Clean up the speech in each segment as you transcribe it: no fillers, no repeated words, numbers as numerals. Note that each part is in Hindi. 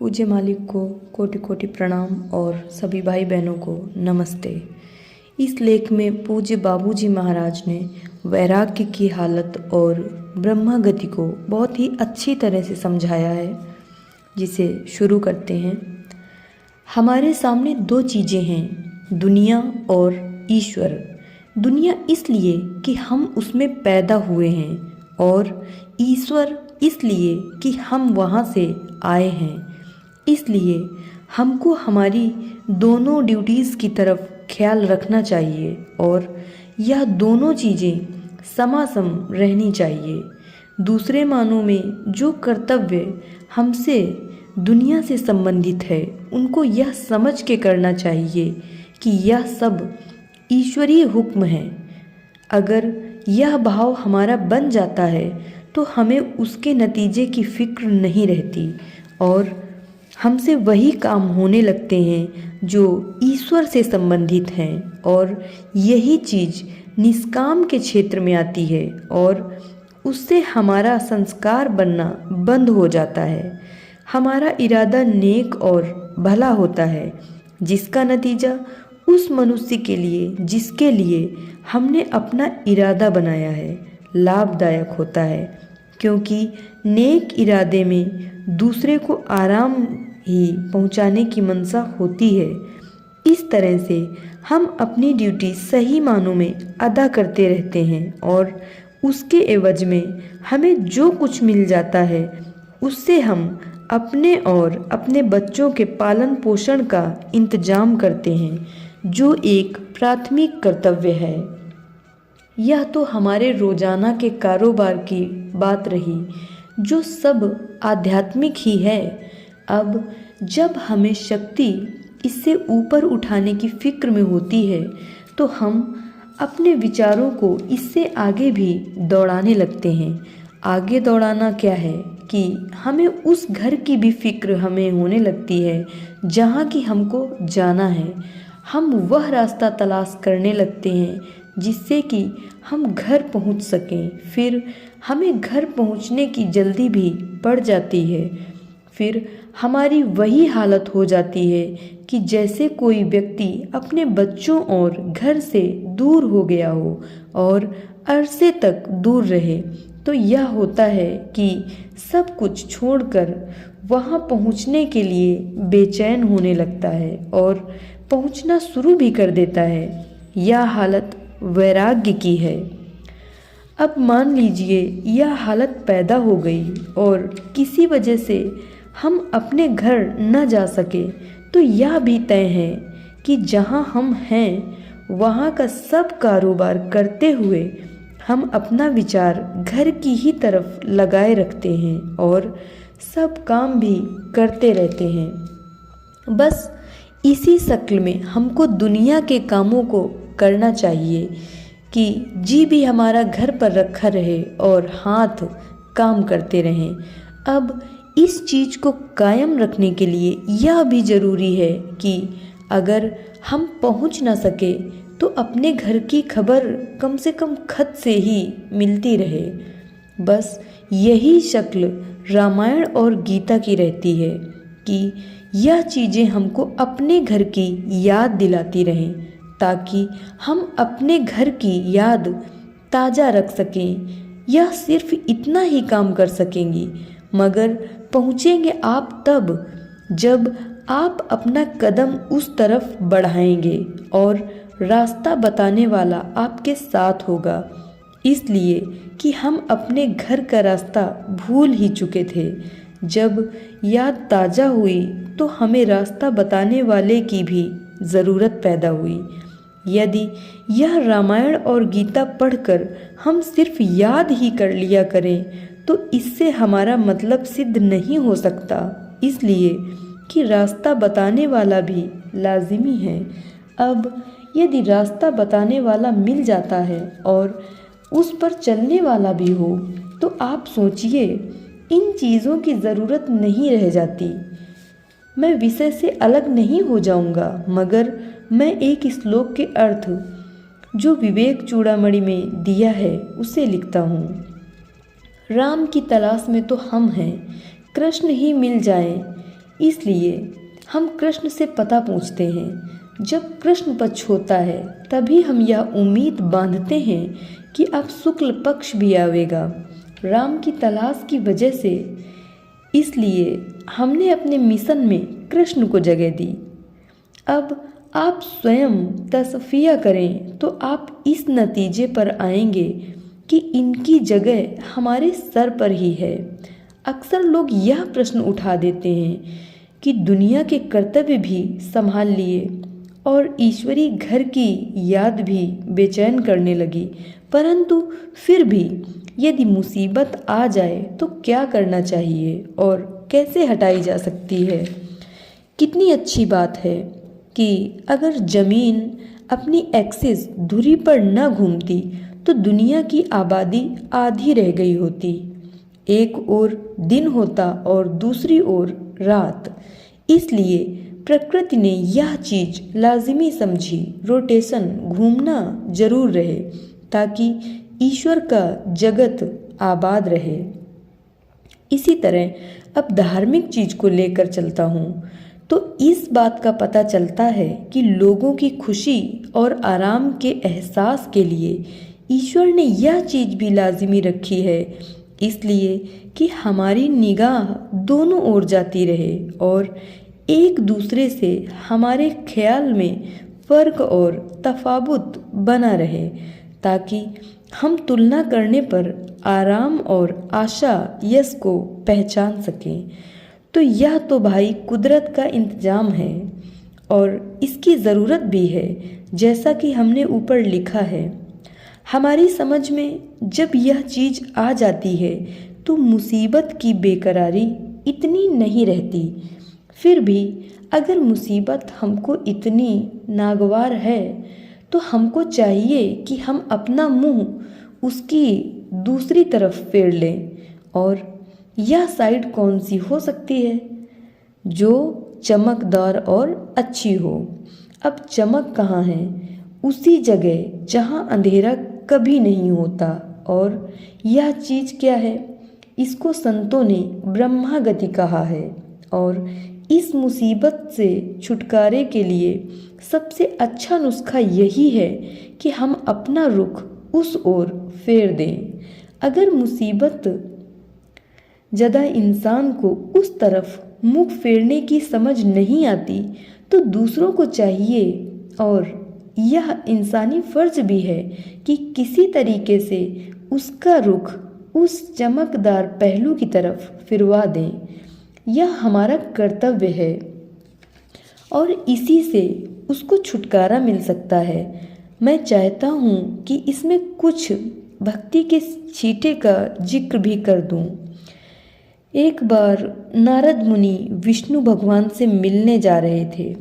पूज्य मालिक को कोटि कोटि प्रणाम और सभी भाई बहनों को नमस्ते। इस लेख में पूज्य बाबूजी महाराज ने वैराग्य की हालत और ब्रह्मा गति को बहुत ही अच्छी तरह से समझाया है, जिसे शुरू करते हैं। हमारे सामने दो चीज़ें हैं, दुनिया और ईश्वर। दुनिया इसलिए कि हम उसमें पैदा हुए हैं और ईश्वर इसलिए कि हम वहाँ से आए हैं। इसलिए हमको हमारी दोनों ड्यूटीज़ की तरफ ख्याल रखना चाहिए और यह दोनों चीज़ें समासम रहनी चाहिए। दूसरे मानों में जो कर्तव्य हमसे दुनिया से संबंधित है, उनको यह समझ के करना चाहिए कि यह सब ईश्वरीय हुक्म है। अगर यह भाव हमारा बन जाता है तो हमें उसके नतीजे की फिक्र नहीं रहती और हमसे वही काम होने लगते हैं जो ईश्वर से संबंधित हैं, और यही चीज़ निष्काम के क्षेत्र में आती है और उससे हमारा संस्कार बनना बंद हो जाता है। हमारा इरादा नेक और भला होता है, जिसका नतीजा उस मनुष्य के लिए जिसके लिए हमने अपना इरादा बनाया है लाभदायक होता है, क्योंकि नेक इरादे में दूसरे को आराम ही पहुंचाने की मंशा होती है। इस तरह से हम अपनी ड्यूटी सही मानों में अदा करते रहते हैं और उसके एवज में हमें जो कुछ मिल जाता है उससे हम अपने और अपने बच्चों के पालन पोषण का इंतजाम करते हैं, जो एक प्राथमिक कर्तव्य है। यह तो हमारे रोजाना के कारोबार की बात रही, जो सब आध्यात्मिक ही है। अब जब हमें शक्ति इससे ऊपर उठाने की फिक्र में होती है तो हम अपने विचारों को इससे आगे भी दौड़ाने लगते हैं। आगे दौड़ाना क्या है कि हमें उस घर की भी फिक्र हमें होने लगती है जहाँ की हमको जाना है। हम वह रास्ता तलाश करने लगते हैं जिससे कि हम घर पहुँच सकें। फिर हमें घर पहुँचने की जल्दी भी पड़ जाती है। फिर हमारी वही हालत हो जाती है कि जैसे कोई व्यक्ति अपने बच्चों और घर से दूर हो गया हो और अरसे तक दूर रहे, तो यह होता है कि सब कुछ छोड़कर वहाँ पहुँचने के लिए बेचैन होने लगता है और पहुँचना शुरू भी कर देता है। यह हालत वैराग्य की है। अब मान लीजिए यह हालत पैदा हो गई और किसी वजह से हम अपने घर न जा सके, तो यह भी तय है कि जहाँ हम हैं वहाँ का सब कारोबार करते हुए हम अपना विचार घर की ही तरफ लगाए रखते हैं और सब काम भी करते रहते हैं। बस इसी शक्ल में हमको दुनिया के कामों को करना चाहिए कि जी भी हमारा घर पर रखा रहे और हाथ काम करते रहें। अब इस चीज़ को कायम रखने के लिए यह भी ज़रूरी है कि अगर हम पहुंच ना सके तो अपने घर की खबर कम से कम खत से ही मिलती रहे। बस यही शक्ल रामायण और गीता की रहती है कि यह चीज़ें हमको अपने घर की याद दिलाती रहें, ताकि हम अपने घर की याद ताज़ा रख सकें। यह सिर्फ इतना ही काम कर सकेंगी, मगर पहुँचेंगे आप तब जब आप अपना कदम उस तरफ बढ़ाएंगे और रास्ता बताने वाला आपके साथ होगा। इसलिए कि हम अपने घर का रास्ता भूल ही चुके थे। जब याद ताज़ा हुई तो हमें रास्ता बताने वाले की भी ज़रूरत पैदा हुई। यदि यह रामायण और गीता पढ़कर हम सिर्फ याद ही कर लिया करें तो इससे हमारा मतलब सिद्ध नहीं हो सकता, इसलिए कि रास्ता बताने वाला भी लाजिमी है। अब यदि रास्ता बताने वाला मिल जाता है और उस पर चलने वाला भी हो, तो आप सोचिए इन चीज़ों की ज़रूरत नहीं रह जाती। मैं विषय से अलग नहीं हो जाऊंगा, मगर मैं एक श्लोक के अर्थ जो विवेक चूड़ामणि में दिया है उसे लिखता हूँ। राम की तलाश में तो हम हैं, कृष्ण ही मिल जाएं, इसलिए हम कृष्ण से पता पूछते हैं। जब कृष्ण पक्ष होता है तभी हम यह उम्मीद बांधते हैं कि अब शुक्ल पक्ष भी आवेगा, राम की तलाश की वजह से। इसलिए हमने अपने मिशन में कृष्ण को जगह दी। अब आप स्वयं तस्फिया करें तो आप इस नतीजे पर आएंगे कि इनकी जगह हमारे सर पर ही है। अक्सर लोग यह प्रश्न उठा देते हैं कि दुनिया के कर्तव्य भी संभाल लिए और ईश्वरी घर की याद भी बेचैन करने लगी, परंतु फिर भी यदि मुसीबत आ जाए तो क्या करना चाहिए और कैसे हटाई जा सकती है। कितनी अच्छी बात है कि अगर जमीन अपनी एक्सिस धुरी पर न घूमती तो दुनिया की आबादी आधी रह गई होती। एक ओर दिन होता और दूसरी ओर रात। इसलिए प्रकृति ने यह चीज लाजिमी समझी, रोटेशन घूमना जरूर रहे ताकि ईश्वर का जगत आबाद रहे। इसी तरह अब धार्मिक चीज को लेकर चलता हूँ तो इस बात का पता चलता है कि लोगों की खुशी और आराम के एहसास के लिए ईश्वर ने यह चीज भी लाजिमी रखी है, इसलिए कि हमारी निगाह दोनों ओर जाती रहे और एक दूसरे से हमारे ख्याल में फर्क और तफावुत बना रहे, ताकि हम तुलना करने पर आराम और आशा यश को पहचान सकें। तो यह तो भाई कुदरत का इंतजाम है और इसकी ज़रूरत भी है। जैसा कि हमने ऊपर लिखा है, हमारी समझ में जब यह चीज़ आ जाती है तो मुसीबत की बेकरारी इतनी नहीं रहती। फिर भी अगर मुसीबत हमको इतनी नागवार है तो हमको चाहिए कि हम अपना मुंह उसकी दूसरी तरफ फेर लें। और यह साइड कौन सी हो सकती है? जो चमकदार और अच्छी हो। अब चमक कहाँ है? उसी जगह जहाँ अंधेरा कभी नहीं होता। और यह चीज़ क्या है? इसको संतों ने ब्रह्मा गति कहा है। और इस मुसीबत से छुटकारे के लिए सबसे अच्छा नुस्खा यही है कि हम अपना रुख उस ओर फेर दें। अगर मुसीबत ज़्यादा इंसान को उस तरफ मुख फेरने की समझ नहीं आती तो दूसरों को चाहिए, और यह इंसानी फर्ज भी है, कि किसी तरीके से उसका रुख उस चमकदार पहलू की तरफ फिरवा दें। यह हमारा कर्तव्य है और इसी से उसको छुटकारा मिल सकता है। मैं चाहता हूँ कि इसमें कुछ भक्ति के छींटे का जिक्र भी कर दूँ। एक बार नारद मुनि विष्णु भगवान से मिलने जा रहे थे।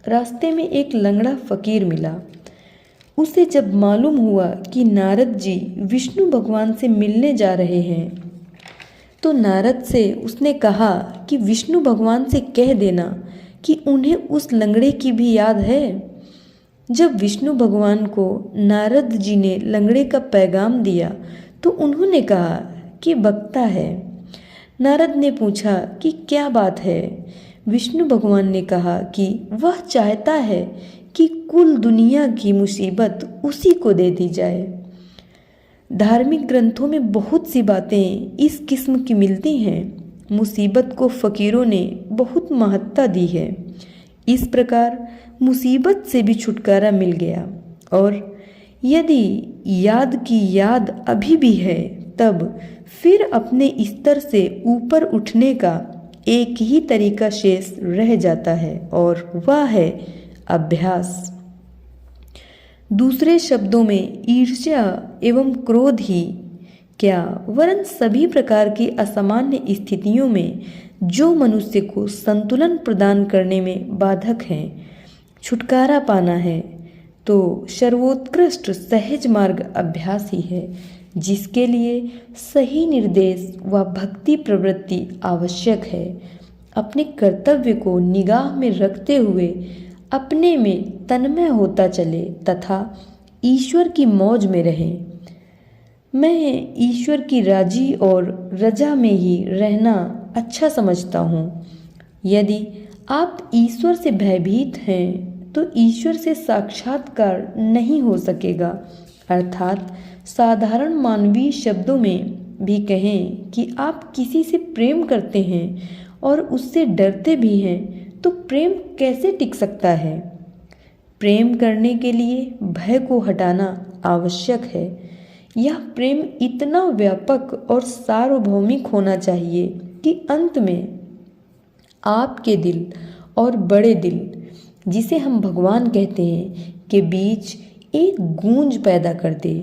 रास्ते में एक लंगड़ा फकीर मिला। उसे जब मालूम हुआ कि नारद जी विष्णु भगवान से मिलने जा रहे हैं तो नारद से उसने कहा कि विष्णु भगवान से कह देना कि उन्हें उस लंगड़े की भी याद है। जब विष्णु भगवान को नारद जी ने लंगड़े का पैगाम दिया तो उन्होंने कहा कि बकता है। नारद ने पूछा कि क्या बात है? विष्णु भगवान ने कहा कि वह चाहता है कि कुल दुनिया की मुसीबत उसी को दे दी जाए। धार्मिक ग्रंथों में बहुत सी बातें इस किस्म की मिलती हैं। मुसीबत को फकीरों ने बहुत महत्ता दी है। इस प्रकार मुसीबत से भी छुटकारा मिल गया। और यदि याद की याद अभी भी है तब फिर अपने स्तर से ऊपर उठने का एक ही तरीका शेष रह जाता है और वह है अभ्यास। दूसरे शब्दों में ईर्ष्या एवं क्रोध ही क्या वरन सभी प्रकार की असामान्य स्थितियों में जो मनुष्य को संतुलन प्रदान करने में बाधक हैं, छुटकारा पाना है तो सर्वोत्कृष्ट सहज मार्ग अभ्यास ही है, जिसके लिए सही निर्देश व भक्ति प्रवृत्ति आवश्यक है। अपने कर्तव्य को निगाह में रखते हुए अपने में तन्मय होता चले तथा ईश्वर की मौज में रहे। मैं ईश्वर की राजी और रजा में ही रहना अच्छा समझता हूँ। यदि आप ईश्वर से भयभीत हैं तो ईश्वर से साक्षात्कार नहीं हो सकेगा। अर्थात साधारण मानवीय शब्दों में भी कहें कि आप किसी से प्रेम करते हैं और उससे डरते भी हैं तो प्रेम कैसे टिक सकता है। प्रेम करने के लिए भय को हटाना आवश्यक है। यह प्रेम इतना व्यापक और सार्वभौमिक होना चाहिए कि अंत में आपके दिल और बड़े दिल, जिसे हम भगवान कहते हैं, के बीच एक गूंज पैदा कर दे।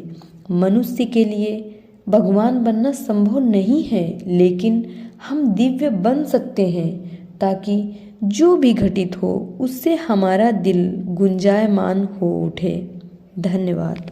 मनुष्य के लिए भगवान बनना संभव नहीं है, लेकिन हम दिव्य बन सकते हैं ताकि जो भी घटित हो उससे हमारा दिल गुंजायमान हो उठे। धन्यवाद।